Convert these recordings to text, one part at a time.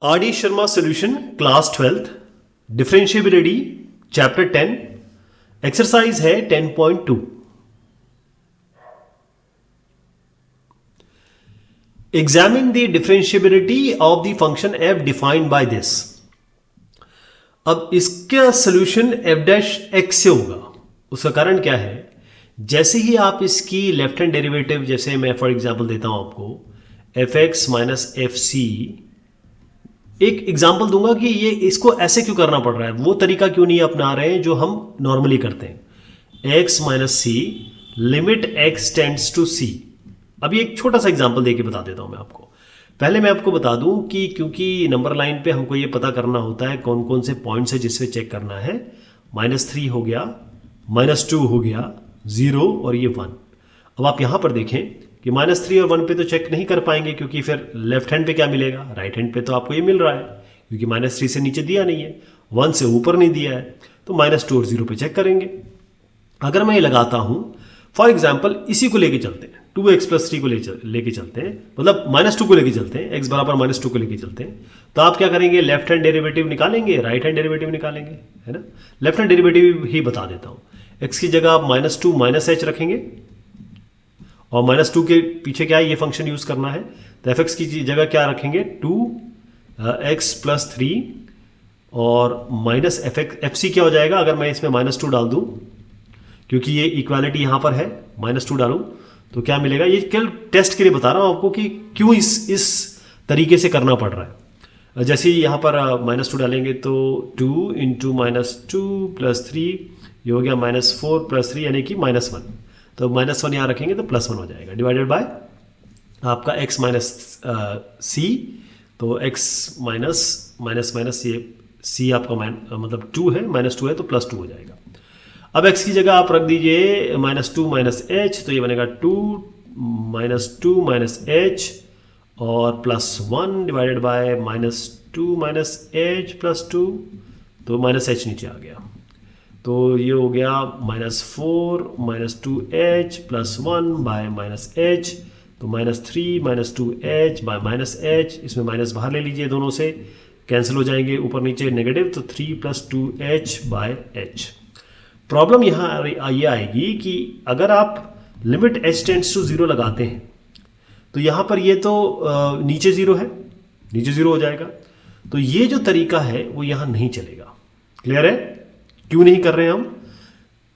R.D. Sharma Solution, Class 12th, Differentiability, Chapter 10, Exercise है 10.2. Examine the differentiability of the function f defined by this. अब इसका solution f dash x से होगा. उसका कारण क्या है? जैसे ही आप इसकी लेफ्ट हैंड डेरिवेटिव, जैसे मैं फॉर एग्जांपल देता हूं आपको F X minus F C, एक एग्जांपल दूंगा कि ये इसको ऐसे क्यों करना पड़ रहा है, वो तरीका क्यों नहीं अपना रहे हैं जो हम नॉर्मली करते हैं. X minus C limit X tends to C. अभी एक छोटा सा एग्जांपल देके बता देता हूं मैं आपको. पहले मैं आपको बता दूं कि क्योंकि नंबर लाइन पे हमको ये पता करना होता है कौन कौन से पॉइंट्स है जिससे चेक करना है. -3 हो गया, -2 हो गया, 0 और ये 1. अब आप यहां पर देखें कि -3 और 1 पे तो चेक नहीं कर पाएंगे क्योंकि फिर लेफ्ट हैंड पे क्या मिलेगा, राइट हैंड पे तो आपको ये मिल रहा है क्योंकि -3 से नीचे दिया नहीं है, 1 से ऊपर नहीं दिया है, तो -2 और 0 पे चेक करेंगे. अगर मैं ये लगाता हूं फॉर एग्जाम्पल, इसी को लेके चलते हैं, 2x + 3 को लेके चलते हैं, मतलब -2 को लेके चलते हैं, x बराबर -2 को लेके चलते हैं, तो आप क्या करेंगे, लेफ्ट हैंड डेरिवेटिव निकालेंगे, राइट हैंड डेरिवेटिव निकालेंगे, है ना. लेफ्ट हैंड डेरिवेटिव ही बता देता हूं. x की जगह आप -2 -h रखेंगे और -2 के पीछे क्या है, ये फंक्शन यूज करना है, तो fx की जगह क्या रखेंगे, 2x + 3 और -fc क्या हो जाएगा अगर मैं इसमें -2 डाल दूं, क्योंकि ये इक्वालिटी यहां पर है, -2 डालूं तो क्या मिलेगा. ये केवल टेस्ट के लिए बता रहा हूं आपको कि क्यों इस तरीके से करना पड़ रहा है. जैसे यहाँ पर -2 डालेंगे तो 2 × -2 + 3 ये हो गया -4 + 3 यानी कि -1. तो -1 यहाँ रखेंगे तो +1 हो जाएगा, डिवाइडेड बाय आपका x - c, तो x माइनस ये c आपका मतलब 2 है, -2 है तो +2 हो जाएगा. अब x की जगह आप रख दीजिए -2 -h, तो ये बनेगा 2 - h और +1 डिवाइडेड बाय -2 -h +2, तो -h नीचे आ गया, तो ये हो गया -4 -2h +1 बाय -h, तो -3 -2h बाय -h, इसमें माइनस बाहर ले लीजिए, दोनों से कैंसिल हो जाएंगे, ऊपर नीचे नेगेटिव, तो 3 + 2h बाय h. प्रॉब्लम यहाँ ये आएगी कि अगर आप लिमिट h टेंड्स टू 0 लगाते हैं तो यहाँ पर ये तो नीचे 0 है, नीचे 0 हो जाएगा, तो ये जो तरीका है वो यहाँ नहीं चलेगा. क्लियर है क्यों नहीं कर रहे हैं हम?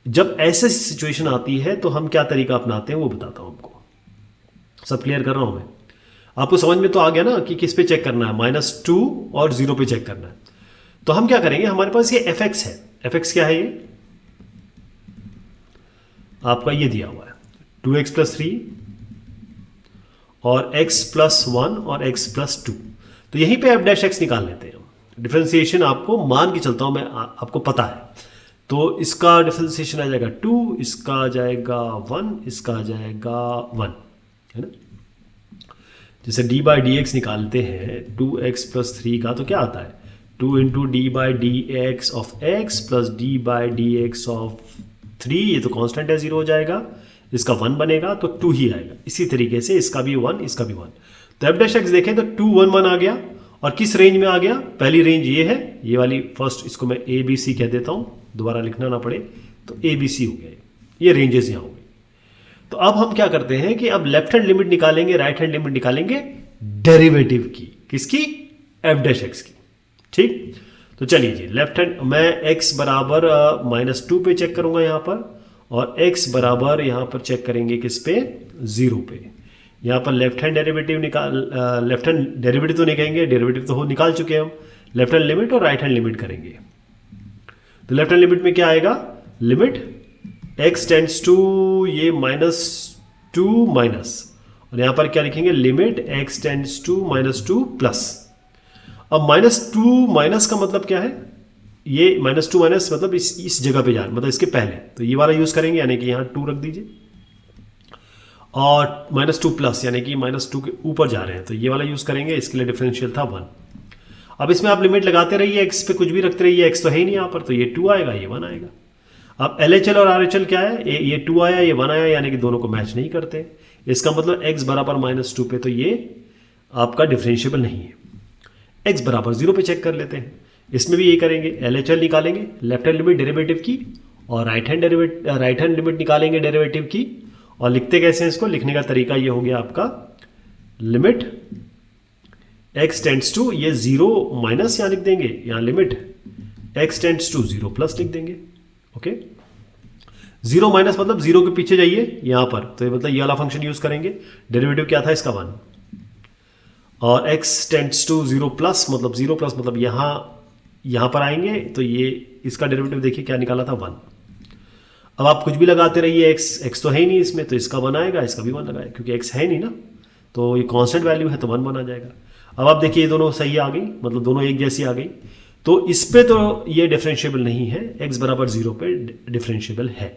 जब ऐसे सिचुएशन आती है तो हम क्या तरीका अपनाते हैं वो बताता हूं आपको. सब क्लियर कर रहा हूं मैं, आपको समझ में तो आ गया ना कि किस पे चेक करना है, -2 और 0 पे चेक करना है. तो हम क्या करेंगे, हमारे पास ये fx है. fx क्या है, ये आपका ये दिया हुआ है 2x + 3 और x + 1 और x + 2. तो यहीं पे f डैश x निकाल लेते हैं हम. डिफरेंशिएशन आपको मान के चलता हूं मैं, आपको पता है, तो इसका डिफरेंशिएशन आ जाएगा 2, इसका आ जाएगा 1, इसका आ जाएगा 1, है ना. जैसे d/dx निकालते हैं 2x + 3 का, तो क्या आता है, 2 × d/dx of x + d/dx of 3, ये तो कांस्टेंट है, 0 हो जाएगा, इसका 1 बनेगा तो 2 ही आएगा. इसी तरीके से इसका भी 1, इसका भी 1. तो f डैश x देखें तो 2 1 1 आ गया, और किस रेंज में आ गया, पहली रेंज ये है, ये वाली फर्स्ट, इसको मैं ए बी सी कह देता हूं, दोबारा लिखना ना पड़े, तो ए बी सी हो गया, ये रेंजेस यहां हो गई. तो अब हम क्या करते हैं कि अब लेफ्ट हैंड लिमिट निकालेंगे, राइट हैंड लिमिट निकालेंगे डेरिवेटिव की, किसकी, एफ डैश एक्स की. ठीक, तो चलिए जी, लेफ्ट हैंड मैं x बराबर -2 पे चेक करूंगा यहां पर, और x बराबर यहां पर चेक करेंगे किस पे, 0 पे. यहाँ पर left hand derivative left hand derivative तो नहीं कहेंगे, डेरिवेटिव तो निकाल चुके हैं हम, लेफ्ट हैंड लिमिट और राइट हैंड लिमिट करेंगे. तो लेफ्ट हैंड लिमिट में क्या आएगा, लिमिट x टेंड्स टू ये -2 माइनस, और यहाँ पर क्या लिखेंगे, limit x tends to -2 plus. अब -2 माइनस का मतलब क्या है, ये -2 माइनस मतलब इस जगह पे जाए, मतलब इसके पहले, तो ये वाला यूज करेंगे, यानी कि यहाँ 2 रख दीजिए, और -2 प्लस यानी कि -2 के ऊपर जा रहे हैं, तो ये वाला यूज करेंगे, इसके लिए डिफरेंशियल था 1. अब इसमें आप लिमिट लगाते रहिए, x पे कुछ भी रखते रहिए, x तो है ही नहीं यहाँ पर, तो ये 2 आएगा, ये 1 आएगा. अब LHL और RHL क्या है, ये 2 आया, ये 1 आया, यानी कि दोनों को मैच नहीं करते. इसका मतलब x बराबर -2 पे तो ये आपका डिफरेंशिएबल नहीं है. x बराबर 0 पे चेक कर लेते हैं। इसमें भी ये करेंगे, LHL निकालेंगे लेफ्ट हैंड लिमिट डेरिवेटिव की, और राइट हैंड लिमिट निकालेंगे डेरिवेटिव की। और लिखते कैसे हैं इसको? लिखने का तरीका ये हो गया आपका, लिमिट x टेंड्स टू, ये 0 माइनस यहाँ लिख देंगे, यहाँ limit x tends to 0 plus लिख देंगे। ओके, 0 माइनस मतलब 0 के पीछे जाइए यहाँ पर, तो ये मतलब ये वाला फंक्शन यूज करेंगे। डेरिवेटिव क्या था इसका? 1। और x टेंड्स टू 0 प्लस मतलब 0 प्लस मतलब यहाँ पर आएंगे, तो ये इसका डेरिवेटिव देखिए क्या निकाला था? 1। अब आप कुछ भी लगाते रहिए, x तो है ही नहीं इसमें, तो इसका 1 आएगा, इसका भी 1 लगाए, क्योंकि x है नहीं ना, तो ये कांस्टेंट वैल्यू है तो 1 बना जाएगा। अब आप देखिए ये दोनों सही आ गई, मतलब दोनों एक जैसी आ गई, तो इस पे तो ये डिफरेंशिएबल नहीं है, x बराबर 0 पे डिफरेंशिएबल है।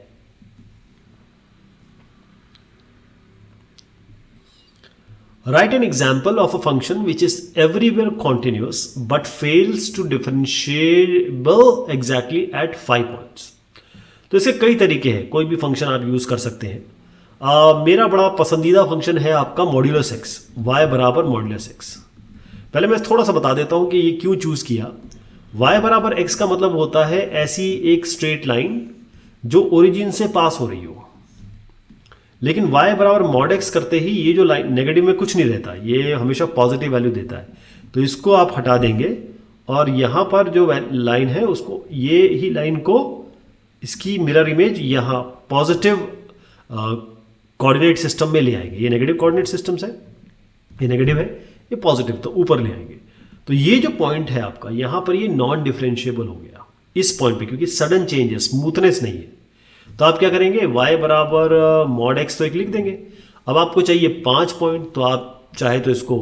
Write an example of a function which is everywhere continuous but fails to differentiable exactly at 5 points. तो इसके कई तरीके हैं, कोई भी फंक्शन आप यूज कर सकते हैं। मेरा बड़ा पसंदीदा फंक्शन है आपका मॉड्यूलस x, y बराबर मॉड्यूलस x। पहले मैं थोड़ा सा बता देता हूं कि ये क्यों चूज किया। y बराबर x का मतलब होता है ऐसी एक स्ट्रेट लाइन जो ओरिजिन से पास हो रही हो, लेकिन y बराबर मॉड x करते ही ये जो लाइन नेगेटिव में कुछ नहीं रहता, ये हमेशा पॉजिटिव वैल्यू देता है, तो इसको आप हटा देंगे और यहां पर जो लाइन है उसको, ये ही लाइन को, इसकी मिरर इमेज यहाँ पॉजिटिव कोऑर्डिनेट सिस्टम में ले आएंगे। ये नेगेटिव कोऑर्डिनेट सिस्टम है, ये नेगेटिव है, ये पॉजिटिव, तो ऊपर ले आएंगे। तो ये जो पॉइंट है आपका यहाँ पर, ये नॉन डिफरेंशिएबल हो गया इस पॉइंट पे, क्योंकि सडन चेंज है, स्मूथनेस नहीं है। तो आप क्या करेंगे? y बराबर मॉड x तो एक लिख देंगे। अब आपको चाहिए 5 पॉइंट, तो आप चाहे तो इसको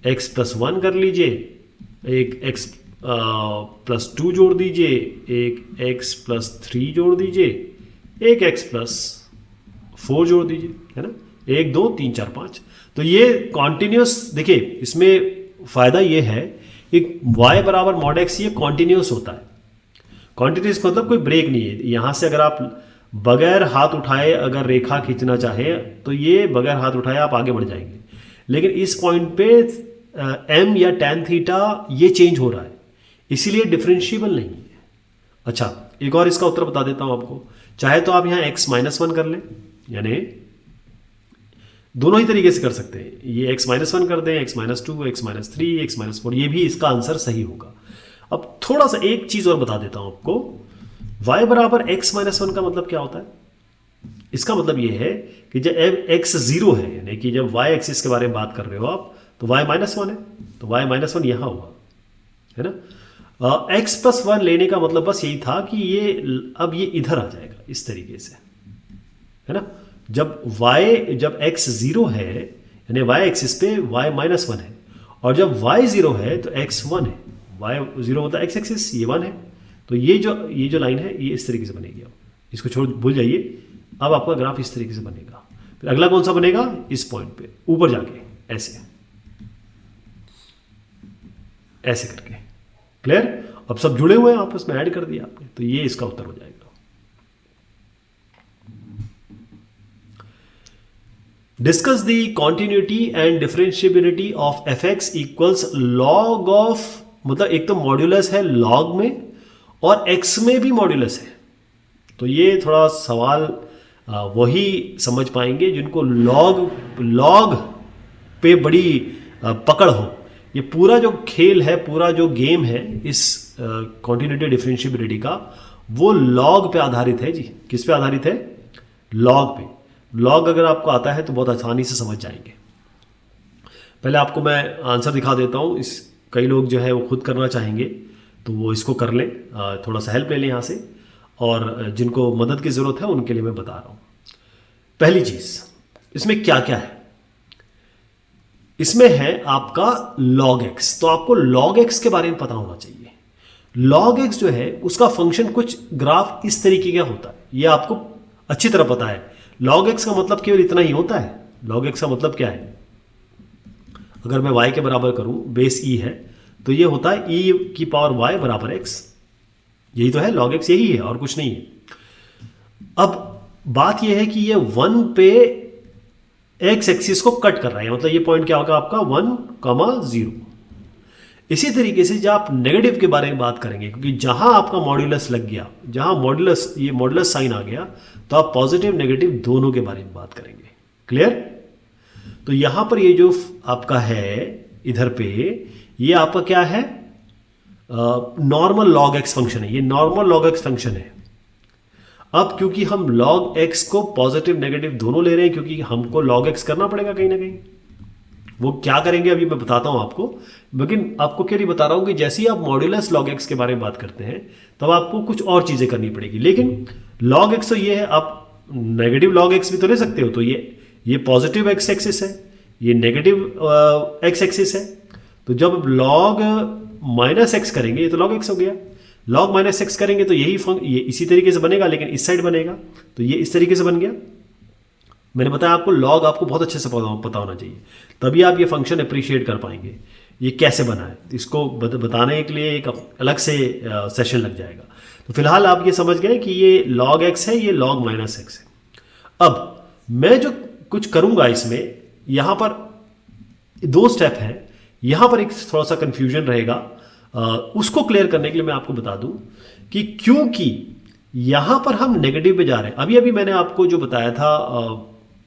x प्लस 1 कर लीजिए, एक x प्लस 2 जोड़ दीजिए, एक x प्लस 3 जोड़ दीजिए, एक x प्लस 4 जोड़ दीजिए, है ना, 1 2 3 4 5। तो ये कॉन्टिन्यूस, देखिए इसमें फायदा ये है कि y बराबर मॉड x ये कॉन्टिन्यूस होता है। कॉन्टिन्यूस मतलब कोई ब्रेक नहीं है। यहाँ से अगर आप बगैर हाथ उठाए अगर रेखा खींचना चाहे तो ये बगैर हाथ उठाए आप आगे बढ़ जाएंगे, लेकिन इस पॉइंट पे m या tan थीटा ये चेंज हो रहा है, इसीलिए डिफरेंशिएबल नहीं है। अच्छा, एक और इसका उत्तर बता देता हूं आपको। चाहे तो आप यहां x माइनस 1 कर लें, यानी दोनों ही तरीके से कर सकते हैं। ये x माइनस 1 कर दें, x minus 2, x minus 3, x minus 4, ये भी इसका आंसर सही होगा। अब थोड़ा सा एक चीज और बता देता हूं आपको। y बराबर x माइनस 1 का मतलब क्या होता है? इसका मतलब ये है कि जब x 0 है, यानी कि जब y एक्सिस के बारे में बात कर रहे हो आप, तो y माइनस 1 है, तो y माइनस 1 यहां हुआ, है ना। x प्लस 1 लेने का मतलब बस यही था कि ये अब ये इधर आ जाएगा इस तरीके से, है ना। जब x 0 है, यानी y एक्सिस पे y माइनस 1 है, और जब y 0 है तो x 1 है। y 0 होता है x एक्सिस, ये 1 है, तो ये जो लाइन है ये इस तरीके से बनेगी। अब इसको छोड़ भूल जाइए, अब आपका ग्राफ इस तरीके से बनेगा। फिर अगला कौन सा बनेगा? इस पॉइंट पे ऊपर जाके ऐसे ऐसे करके। क्लियर? अब सब जुड़े हुए हैं, आपस में ऐड कर दिया आपने, तो ये इसका उत्तर हो जाएगा। Discuss the continuity and differentiability of fx equals log of, मतलब एक तो मॉड्यूलस है लॉग में और x में भी मॉड्यूलस है। तो ये थोड़ा सवाल वही समझ पाएंगे जिनको लॉग पे बड़ी पकड़ हो। ये पूरा जो खेल है, पूरा जो गेम है इस कॉन्टिन्यूटी डिफरेंशिएबिलिटी का, वो लॉग पे आधारित है जी। किस पे आधारित है? लॉग पे। लॉग अगर आपको आता है तो बहुत आसानी से समझ जाएंगे। पहले आपको मैं आंसर दिखा देता हूँ। कई लोग जो है वो खुद करना चाहेंगे तो वो इसको कर लें, थोड़ा सा हेल्प ले लें यहाँ से, और जिनको मदद की ज़रूरत है उनके लिए मैं बता रहा हूँ। पहली चीज़, इसमें क्या क्या है? इसमें है आपका log x। तो आपको log x के बारे में पता होना चाहिए। log x जो है उसका फंक्शन कुछ ग्राफ इस तरीके का होता है, ये आपको अच्छी तरह पता है। log x का मतलब केवल इतना ही होता है। log x का मतलब क्या है? अगर मैं y के बराबर करूं, बेस e है, तो ये होता है e की पावर y बराबर x। यही तो है log x, यही है और कुछ नहीं है। अब बात यह है कि ये 1 पे x एक्सिस को कट कर रहा है, मतलब ये पॉइंट क्या होगा आपका 1, 0। इसी तरीके से जब आप नेगेटिव के बारे में बात करेंगे, क्योंकि जहां आपका मॉड्यूलस लग गया, जहां मॉड्यूलस ये मॉड्यूलस साइन आ गया, तो आप पॉजिटिव नेगेटिव दोनों के बारे में बात करेंगे। क्लियर? तो यहां पर ये जो आपका है इधर पे, ये आपका क्या है, नॉर्मल लॉग एक्स फंक्शन है। ये नॉर्मल लॉग एक्स फंक्शन है। अब क्योंकि हम लॉग एक्स को पॉजिटिव नेगेटिव दोनों ले रहे हैं, क्योंकि हमको लॉग एक्स करना पड़ेगा कहीं ना कहीं। वो क्या करेंगे अभी मैं बताता हूं आपको, लेकिन आपको क्या नहीं बता रहा हूं कि जैसे ही आप मॉड्यूलस लॉग एक्स के बारे में बात करते हैं तब आपको कुछ और चीजें करनी पड़ेगी। लेकिन लॉग एक्स तो ये है, आप नेगेटिव लॉग एक्स भी तो ले सकते हो। तो ये पॉजिटिव एक्स एक्सिस है, ये नेगेटिव एक्स एक्सिस है। तो जब लॉग माइनस एक्स करेंगे, ये तो लॉग एक्स हो गया, लॉग माइनस एक्स करेंगे तो ये इसी तरीके से बनेगा, लेकिन इस साइड बनेगा। तो ये इस तरीके से बन गया। मैंने बताया आपको लॉग आपको बहुत अच्छे से पता होना चाहिए, तभी आप ये फंक्शन अप्रिशिएट कर पाएंगे ये कैसे बना है। इसको बताने के लिए एक अलग से सेशन लग जाएगा। तो फिलहाल आप ये समझ गए कि ये लॉग एक्स है, ये लॉग माइनस एक्स है। अब मैं जो कुछ करूंगा इसमें, यहां पर 2 स्टेप है, यहां पर एक थोड़ा सा कंफ्यूजन रहेगा। उसको क्लियर करने के लिए मैं आपको बता दूं कि क्योंकि यहां पर हम नेगेटिव पे जा रहे हैं। अभी मैंने आपको जो बताया था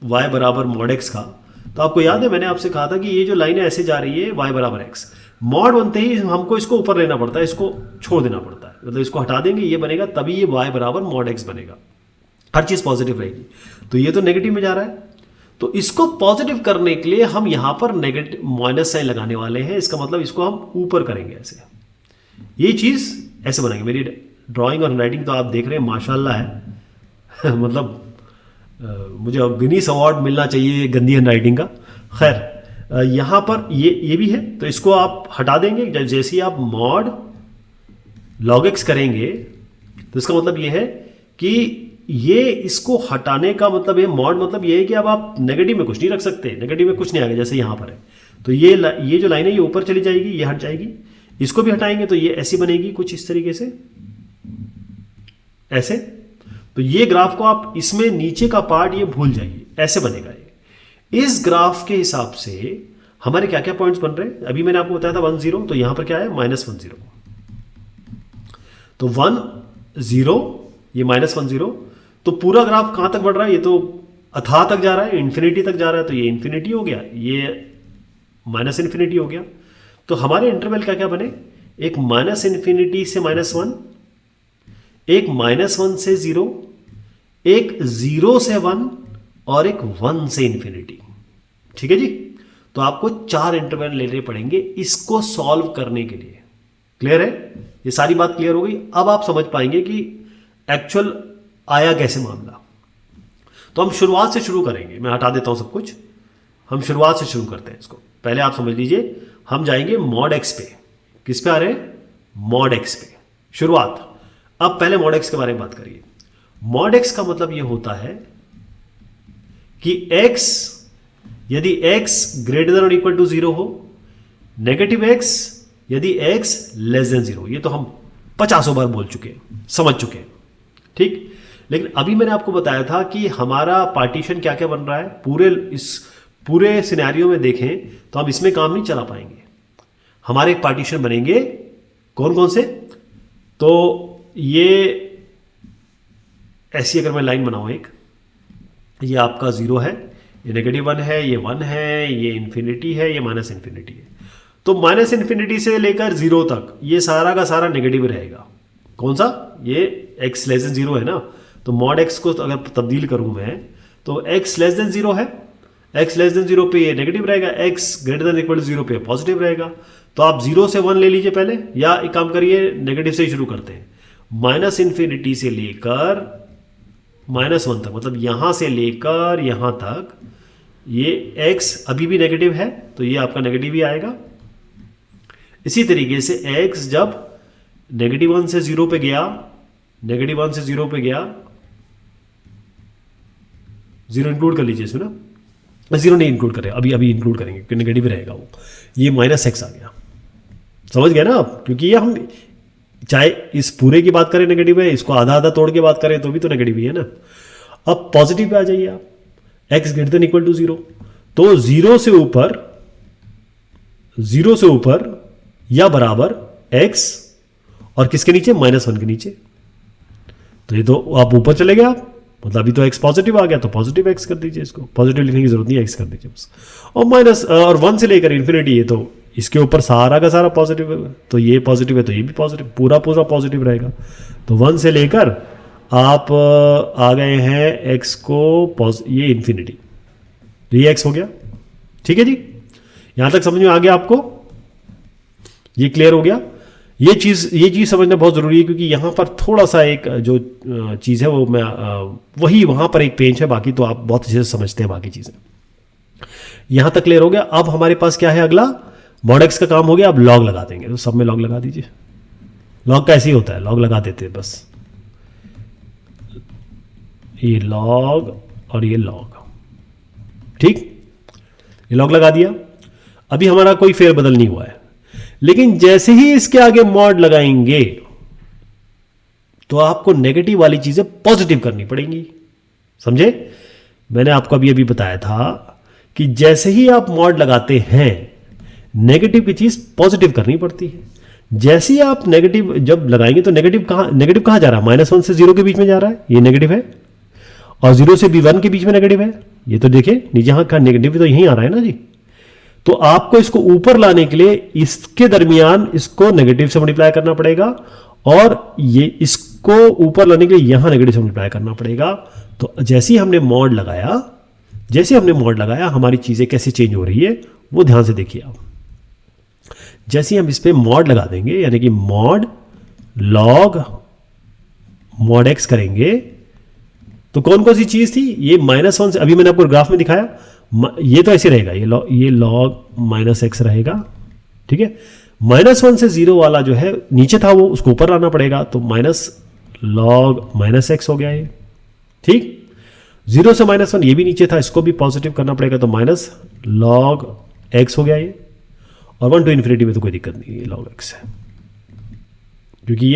y बराबर मॉड एक्स का, तो आपको याद है मैंने आपसे कहा था कि ये जो लाइन है ऐसे जा रही है y बराबर एक्स। मॉड बनते ही हमको इसको ऊपर लेना पड़ता है, इसको छोड़ देना पड़ता है, मतलब इसको हटा देंगे, ये बनेगा, तभी ये y बराबर मॉड एक्स बनेगा। हर चीज पॉजिटिव रहेगी। तो ये तो नेगेटिव में जा रहा है, तो इसको पॉजिटिव करने के लिए हम यहां पर नेगेटिव माइनस साइन लगाने वाले हैं। इसका मतलब इसको हम ऊपर करेंगे ऐसे, ये चीज ऐसे बनाएंगे। मेरी ड्राइंग और राइटिंग तो आप देख रहे हैं माशाल्लाह है मतलब मुझे गिनीज अवार्ड मिलना चाहिए गंदी हैंड राइटिंग का। खैर यहां पर ये भी है, तो इसको आप हटा देंगे। जैसे ही आप मॉड लॉग एक्स करेंगे तो इसका मतलब ये है कि ये इसको हटाने का मतलब ये मॉड मतलब ये है कि अब आप नेगेटिव में कुछ नहीं रख सकते, नेगेटिव में कुछ नहीं आएगा जैसे यहां पर है। तो ये जो लाइन है ये ऊपर चली जाएगी, ये हट जाएगी। इसको भी हटाएंगे तो ये ऐसी बनेगी कुछ इस तरीके से, ऐसे। तो ये ग्राफ को आप इसमें नीचे का पार्ट ये भूल जाइए, ऐसे बनेगा ये। इस ग्राफ के हिसाब से हमारे क्या क्या पॉइंट्स बन रहे हैं, अभी मैंने आपको बताया था 1 0, तो यहां पर क्या है -1 0। तो 1 0, ये -1 0। तो पूरा ग्राफ कहां तक बढ़ रहा है, ये तो अथाह तक जा रहा है, इन्फिनिटी तक जा रहा है। तो ये इन्फिनिटी हो गया, ये -इन्फिनिटी हो गया। तो हमारे इंटरवल क्या क्या बने, एक -इन्फिनिटी से -1, एक -1 से 0, एक 0 से 1 और एक 1 से इन्फिनिटी। ठीक है जी। तो आपको 4 इंटरवल लेने पड़ेंगे इसको सॉल्व करने के लिए। क्लियर है? ये सारी बात क्लियर हो गई। अब आप समझ पाएंगे कि एक्चुअल आया कैसे मामला। तो हम शुरुआत से शुरू करेंगे, मैं हटा देता हूं सब कुछ, हम शुरुआत से शुरू करते हैं इसको। पहले आप समझ लीजिए, हम जाएंगे मॉड एक्स पे। किस पे आ रहे हैं? मॉड एक्स पे शुरुआत। अब पहले मॉड एक्स के बारे में बात करिए। मॉड एक्स का मतलब यह होता है कि x यदि x ग्रेटर देन और इक्वल टू 0 हो, नेगेटिव x यदि x लेस देन 0। ये तो हम 50 बार बोल चुके हैं, समझ चुके हैं। ठीक। लेकिन अभी मैंने आपको बताया था कि हमारा पार्टीशन क्या क्या बन रहा है। इस पूरे सिनेरियो में देखें तो हम इसमें काम नहीं चला पाएंगे। हमारे एक पार्टीशन बनेंगे, कौन कौन से? तो ये ऐसी अगर मैं लाइन बनाऊं, एक ये आपका 0 है, ये -1 है, ये 1 है, ये इन्फिनिटी है, ये -इन्फिनिटी है। तो -इन्फिनिटी से लेकर 0 तक ये सारा का सारा नेगेटिव रहेगा। कौन सा? ये x लेस देन 0 है ना। तो मॉड x को अगर तब्दील करूं मैं, तो x लेस देन 0 है, x लेस देन 0 पे ये नेगेटिव रहेगा, x greater than equal to 0 पे पॉजिटिव रहेगा। तो आप 0 से 1 ले लीजिए पहले, या एक काम करिए नेगेटिव से ही शुरू करते हैं। -इन्फिनिटी से लेकर -1 तक, मतलब यहां से लेकर यहां तक ये x अभी भी नेगेटिव है, तो ये आपका नेगेटिव ही आएगा। इसी तरीके से x जब -1 से 0 पे गया, -1 से 0 पे गया, 0 इंक्लूड कर लीजिए इसमें ना, 0 नहीं इंक्लूड करें, अभी इंक्लूड करेंगे क्योंकि नेगेटिव रहेगा वो। ये -x आ गया, समझ गए ना आप? क्योंकि ये हम चाहे इस पूरे की बात करें नेगेटिव है, इसको आधा आधा तोड़ के बात करें तो भी तो नेगेटिव ही है ना। अब पॉजिटिव पे आ जाइए आप, x greater than equal to 0। तो 0 से ऊपर या बराबर x और किसके नीचे, -1 के नीचे। तो ये तो आप ऊपर चले गए आप, मतलब अभी तो x पॉजिटिव आ गया तो पॉजिटिव x कर दीजिए, इसको पॉजिटिव लिखने की जरूरत नहीं है, x कर दीजिए बस। और माइनस और 1 से लेकर इन्फिनिटी, ये तो इसके ऊपर सारा का सारा पॉजिटिव है, तो ये पॉजिटिव है तो ये भी पॉजिटिव, पूरा पूरा पॉजिटिव रहेगा। तो 1 से लेकर आप आ गए हैं x को ये इन्फिनिटी, तो ये x हो गया। ठीक है जी, यहां तक समझ में आ गया आपको, ये क्लियर हो गया। ये चीज़ समझना बहुत ज़रूरी है, क्योंकि यहाँ पर थोड़ा सा एक जो चीज़ है वो मैं वही वहाँ पर एक पेंच है, बाकी तो आप बहुत अच्छे से समझते हैं बाकी चीज़ें। यहाँ तक क्लियर हो गया। अब हमारे पास क्या है, अगला मॉड एक्स का काम हो गया। अब लॉग लगा देंगे, तो सब में लॉग लगा दीजिए। लॉग का ऐसे ही होता है, लॉग लगा देते हैं बस, ये लॉग और ये लॉग। ठीक, ये लॉग लगा दिया। अभी हमारा कोई फेरबदल नहीं हुआ है, लेकिन जैसे ही इसके आगे मॉड लगाएंगे तो आपको नेगेटिव वाली चीजें पॉजिटिव करनी पड़ेंगी। समझे, मैंने आपको अभी अभी बताया था कि जैसे ही आप मॉड लगाते हैं नेगेटिव की चीज पॉजिटिव करनी पड़ती है। जैसे ही आप नेगेटिव जब लगाएंगे तो नेगेटिव कहां जा रहा है, -1 से 0 के बीच में जा रहा है, ये नेगेटिव है, और 0 से भी 1 के बीच में नेगेटिव है। ये तो देखिए नीचे यहां का नेगेटिव तो यहीं आ रहा है ना जी। तो आपको इसको ऊपर लाने के लिए इसके दरमियान इसको नेगेटिव से मल्टीप्लाई करना पड़ेगा, और ये इसको ऊपर लाने के लिए यहां नेगेटिव से मल्टीप्लाई करना पड़ेगा। तो जैसे ही हमने मॉड लगाया हमारी चीजें कैसे चेंज हो रही है वो ध्यान से देखिए आप। जैसे ही हम इस पे मॉड लगा देंगे, यानी कि मॉड लॉग मॉड एक्स करेंगे, तो कौन कौन सी चीज थी, ये -1 से, अभी मैंने आपको ग्राफ में दिखाया, ये तो ऐसे रहेगा, ये लॉग -x रहेगा। ठीक है, -1 से 0 वाला जो है नीचे था वो उसको ऊपर लाना पड़ेगा, तो -log -x हो गया ये। ठीक, 0 से -1 ये भी नीचे था, इसको भी पॉजिटिव करना पड़ेगा, तो -log x हो गया ये। और 1 to इन्फिनिटी में तो कोई दिक्कत नहीं, ये log x है, क्योंकि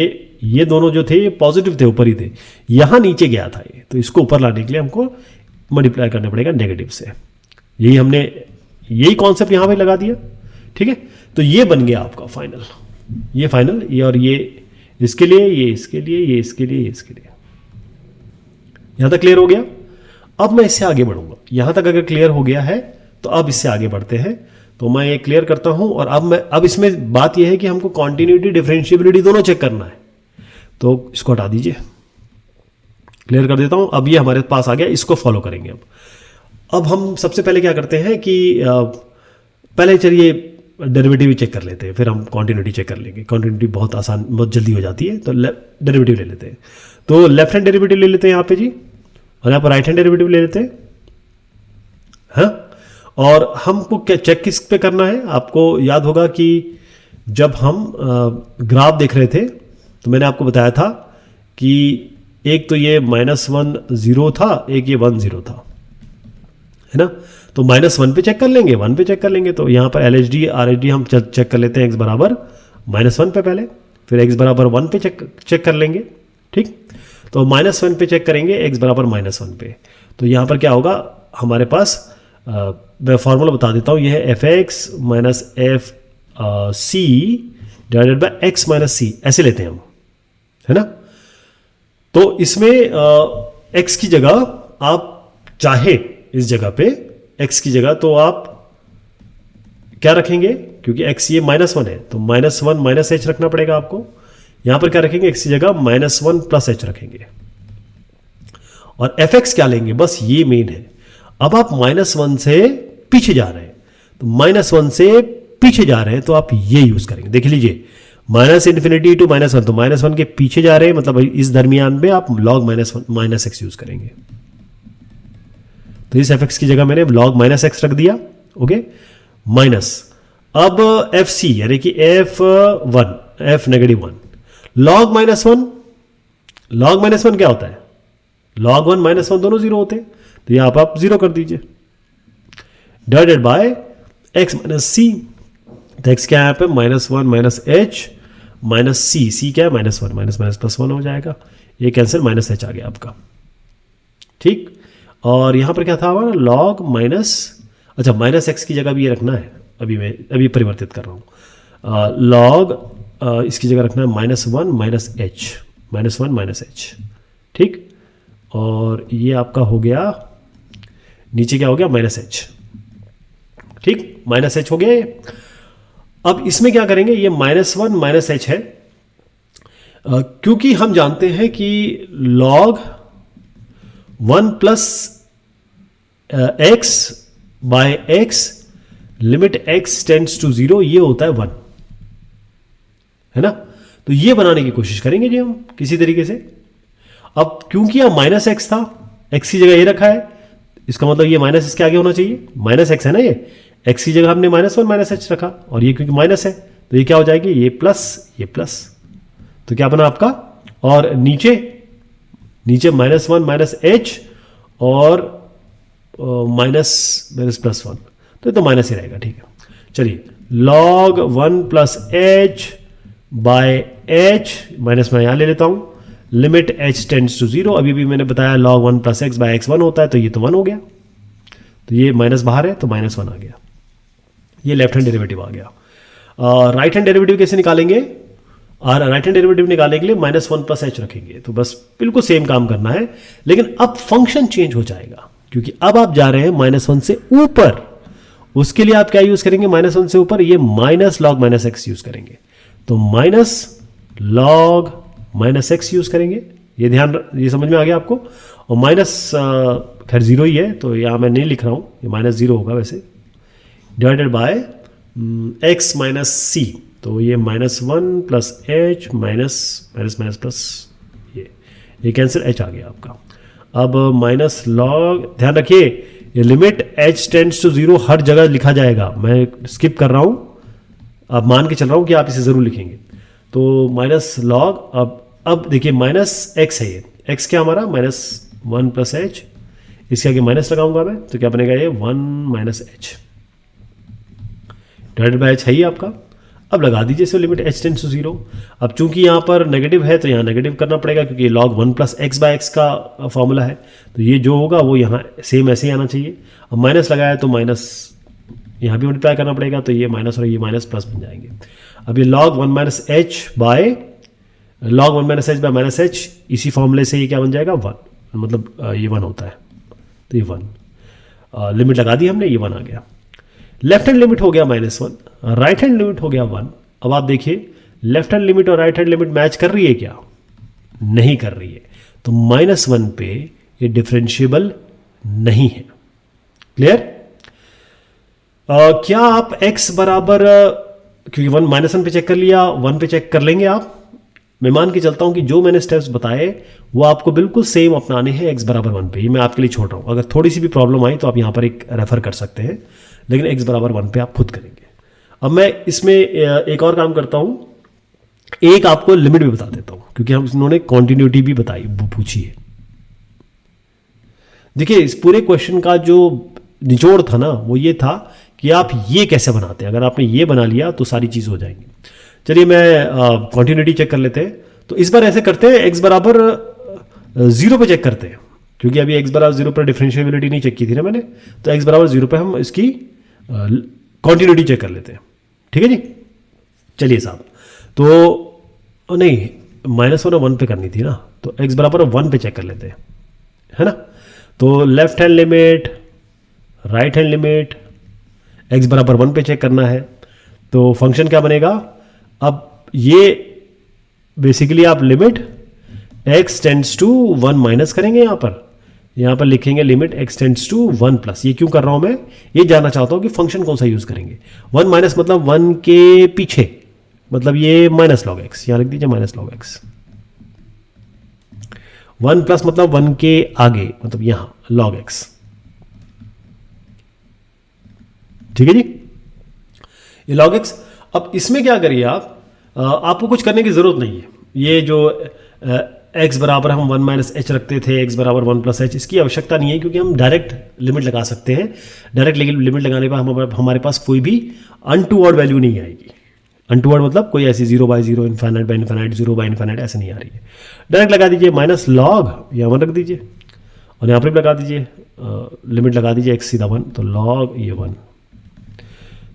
ये दोनों जो थे ये पॉजिटिव थे, ऊपर ही थे, यहां नीचे गया था ये, तो इसको ऊपर लाने के लिए हमको मल्टीप्लाई करना पड़ेगा नेगेटिव से। यही कॉन्सेप्ट यहां पे लगा दिया। ठीक है, तो ये बन गया आपका फाइनल, ये और ये इसके लिए, ये इसके लिए, ये इसके लिए, ये इसके लिए। यहां तक क्लियर हो गया। अब मैं इससे आगे बढ़ूंगा, यहां तक अगर क्लियर हो गया है तो अब इससे आगे बढ़ते हैं। तो मैं ये क्लियर करता हूं, और अब इसमें बात यह है कि हमको कॉन्टिन्यूटी डिफरेंशिएबिलिटी दोनों चेक करना है, तो इसको हटा दीजिए, क्लियर कर देता हूं। अब ये हमारे पास आ गया, इसको फॉलो करेंगे। अब हम सबसे पहले क्या करते हैं कि पहले चलिए डेरिवेटिव चेक कर लेते हैं, फिर हम कॉन्टिन्यूटी चेक कर लेंगे। कॉन्टिन्यूटी बहुत आसान, बहुत जल्दी हो जाती है, तो डेरिवेटिव ले लेते हैं। तो लेफ्ट हैंड डेरिवेटिव ले लेते हैं यहाँ पे जी, और यहाँ पर राइट हैंड डेरिवेटिव ले लेते हैं। हाँ, और हमको क्या चेक किस पे करना है, आपको याद होगा कि जब हम ग्राफ देख रहे थे तो मैंने आपको बताया था कि एक तो ये -1 0 था, एक ये 1 0 था, है ना। तो -1 पे चेक कर लेंगे, 1 पे चेक कर लेंगे। तो यहाँ पर LHD RHD हम चेक कर लेते हैं, x बराबर -1 पे पहले, फिर x बराबर 1 पे चेक कर लेंगे। ठीक, तो -1 पे चेक करेंगे, x बराबर -1 पे। तो यहाँ पर क्या होगा हमारे पास, मैं फॉर्मूला बता देता हूँ, यह है fx minus F C divided by x minus C, ऐसे लेते हैं हम, है ना। तो इसमें x की जगह आप चाहे इस जगह पे x की जगह तो आप क्या रखेंगे, क्योंकि x ये -1 है तो -1 माइनस एच रखना पड़ेगा आपको। यहां पर क्या रखेंगे, x की जगह -1 प्लस एच रखेंगे, और fx क्या लेंगे, बस ये मेन है। अब आप -1 से पीछे जा रहे हैं, तो -1 से पीछे जा रहे हैं तो आप ये यूज करेंगे। देख लीजिए, -∞ to -1, तो -1 के पीछे जा रहे हैं, मतलब इस दरमियान में आप log -x यूज करेंगे। तो इस fx की जगह मैंने log -x रख दिया, ओके, माइनस अब fc यानी कि f1 f -1 log -1 क्या होता है, log 1 -1 दोनों 0 होते हैं, तो यहां पर आप 0 कर दीजिए, डिवाइडेड बाय x माइनस सी। तो x क्या है यहाँ पे, -1 माइनस एच माइनस सी क्या है, -1 माइनस +1 हो जाएगा, ये कैंसिल, -h आ गया आपका। ठीक, और यहां पर क्या था हमारा, log माइनस, अच्छा -x की जगह भी ये रखना है, अभी परिवर्तित कर रहा हूं, लॉग इसकी जगह रखना है -1 माइनस एच, -1 माइनस एच, ठीक। और ये आपका हो गया, नीचे क्या हो गया, -h, ठीक, -h हो गया ये। अब इसमें क्या करेंगे, ये -1 माइनस एच है, क्योंकि हम जानते हैं कि log 1 plus X by X limit x tends to 0 ये होता है 1, है ना। तो ये बनाने की कोशिश करेंगे जी हम किसी तरीके से। अब क्योंकि यह -x था, x की जगह ये रखा है, इसका मतलब ये माइनस इसके आगे होना चाहिए, -x है ना, ये x की जगह हमने -1 माइनस एच रखा, और ये क्योंकि माइनस है तो ये क्या हो जाएगी, ये प्लस, तो क्या बना आपका, और नीचे -1 माइनस एच और +1, तो ये तो माइनस ही रहेगा, ठीक है। चलिए, log 1 plus H by H, minus मैं यहाँ ले लेता हूँ, लिमिट h टेंड्स टू 0, अभी भी मैंने बताया log 1 plus X by X 1 होता है, तो ये तो 1 हो गया, तो ये माइनस बाहर है तो -1 आ गया, ये लेफ्ट हैंड डेरिवेटिव आ गया। राइट हैंड डेरिवेटिव कैसे निकालेंगे, और राइट हैंड डेरिवेटिव निकालने के लिए -1 प्लस एच रखेंगे, तो बस बिल्कुल सेम काम करना है, लेकिन अब फंक्शन चेंज हो जाएगा, क्योंकि अब आप जा रहे हैं -1 से ऊपर। उसके लिए आप क्या यूज करेंगे, -1 से ऊपर ये -log -x यूज करेंगे, तो -log -x यूज करेंगे, ये ध्यान, ये समझ में आ गया आपको। और माइनस खैर 0 ही है, तो यहाँ मैं नहीं लिख रहा हूँ, ये -0 होगा वैसे, डिवाइडेड बाय x माइनस सी, तो ये -1 प्लस एच माइनस प्लस ये कैंसिल, h आ गया आपका। अब -log, ध्यान रखिए ये लिमिट h टेंड्स टू 0 हर जगह लिखा जाएगा, मैं स्किप कर रहा हूँ, अब मान के चल रहा हूँ कि आप इसे ज़रूर लिखेंगे। तो -log, अब देखिए -x है, ये x क्या हमारा, -1 प्लस एच, इसके आगे माइनस लगाऊंगा मैं, तो क्या बनेगा, ये 1 minus H divided by h है ही आपका। अब लगा दीजिए इसे लिमिट h टेंड्स टू 0। अब चूंकि यहाँ पर नेगेटिव है तो यहाँ नेगेटिव करना पड़ेगा, क्योंकि ये log 1 plus X by X का फॉर्मूला है, तो ये जो होगा वो यहाँ सेम ऐसे ही आना चाहिए। अब माइनस लगाया तो माइनस यहाँ भी मल्टीप्लाई करना पड़ेगा, तो ये माइनस और ये माइनस प्लस बन जाएंगे। अब ये log 1 minus H bye minus H, इसी फॉर्मूले से ये क्या बन जाएगा, 1, मतलब ये 1 होता है, तो ये 1 लिमिट लगा दी हमने, ये 1 आ गया। लेफ्ट हैंड लिमिट हो गया -1, राइट हैंड लिमिट हो गया 1। अब आप देखिए लेफ्ट हैंड लिमिट और राइट हैंड लिमिट मैच कर रही है क्या, नहीं कर रही है, तो -1 पे ये डिफरेंशिएबल नहीं है। क्लियर? क्या आप x बराबर, क्योंकि 1 पे चेक कर लिया, 1 पे चेक कर लेंगे आप, मैं मान के चलता हूं कि जो मैंने स्टेप्स बताए वो आपको बिल्कुल सेम अपनाने हैं x बराबर 1 पे, ये मैं आपके लिए छोड़ रहा हूं। अगर थोड़ी सी भी प्रॉब्लम आई तो आप यहां पर एक रेफर कर सकते हैं, लेकिन x बराबर 1 पे आप खुद करेंगे। अब मैं इसमें एक और काम करता हूं, एक आपको लिमिट भी बता देता हूं, क्योंकि हम उन्होंने कॉन्टिन्यूटी भी बताई, पूछी है। देखिए इस पूरे क्वेश्चन का जो निचोड़ था ना, वो ये था कि आप ये कैसे बनाते हैं। अगर आपने ये बना लिया तो सारी चीज़ हो जाएंगी। चलिए मैं कॉन्टिन्यूटी चेक कर लेते हैं। तो इस बार ऐसे करते हैं, x बराबर 0 पे चेक करते हैं, क्योंकि अभी x बराबर 0 पर डिफरेंशिएबिलिटी नहीं चेक की थी ना मैंने, तो x बराबर 0 पे हम इसकी कॉन्टिन्यूटी चेक कर लेते हैं। ठीक है जी, चलिए साहब, तो नहीं -1 और 1 पे करनी थी ना, तो x बराबर 1 पे चेक कर लेते हैं, है ना। तो left hand limit, right hand limit, x बराबर 1 पे चेक करना है, तो फंक्शन क्या बनेगा। अब ये बेसिकली आप limit x tends to 1 minus करेंगे, यहाँ पर लिखेंगे limit x tends to 1 plus. ये क्यों कर रहा हूं मैं, ये जानना चाहता हूं कि फंक्शन कौन सा यूज करेंगे। 1 माइनस मतलब 1 के पीछे, मतलब ये -log x, यहां लिख दीजिए -log x। 1 प्लस मतलब 1 के आगे, मतलब यहां log x। ठीक है जी, ये log x। अब इसमें क्या करिए आप, आपको कुछ करने की जरूरत नहीं है। ये जो x बराबर हम 1 माइनस एच रखते थे, x बराबर 1 प्लस एच, इसकी आवश्यकता नहीं है, क्योंकि हम डायरेक्ट लिमिट लगा सकते हैं। डायरेक्ट लिमिट लगाने पर हमारे पास कोई भी अनटूवर्ड वैल्यू नहीं आएगी। अनटूवर्ड मतलब कोई ऐसी 0/0, इन्फाइनाइट बाय इन्फाइनाइट, 0/इन्फाइनाइट ऐसे नहीं आ रही है। डायरेक्ट लगा दीजिए -log, या 1 रख दीजिए, और यहाँ पर भी लगा दीजिए, लिमिट लगा दीजिए x सीधा 1, तो log ये 1।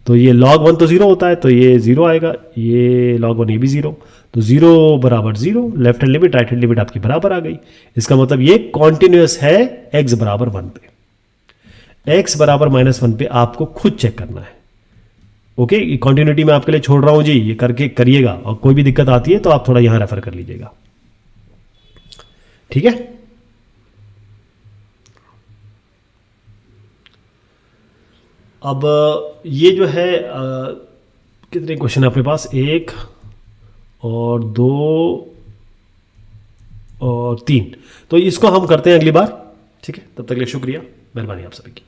तो ये log 1 तो 0 होता है, तो ये 0 आएगा, ये log 1 ये भी 0, तो 0 बराबर 0, left hand limit right hand limit आपकी बराबर आ गई। इसका मतलब ये कॉन्टिन्यूस है x बराबर 1 पे। x बराबर -1 पे आपको खुद चेक करना है। ओके, ये कॉन्टिन्यूटी मैं आपके लिए छोड़ रहा हूं जी, ये करके करिएगा, और कोई भी दिक्कत आती है तो आप थोड़ा यहां रेफर कर लीजिएगा, ठीक है। अब ये जो है कितने क्वेश्चन है अपने पास, 1 और 2 और 3, तो इसको हम करते हैं अगली बार, ठीक है। तब तक के लिए शुक्रिया, मेहरबानी आप सभी की।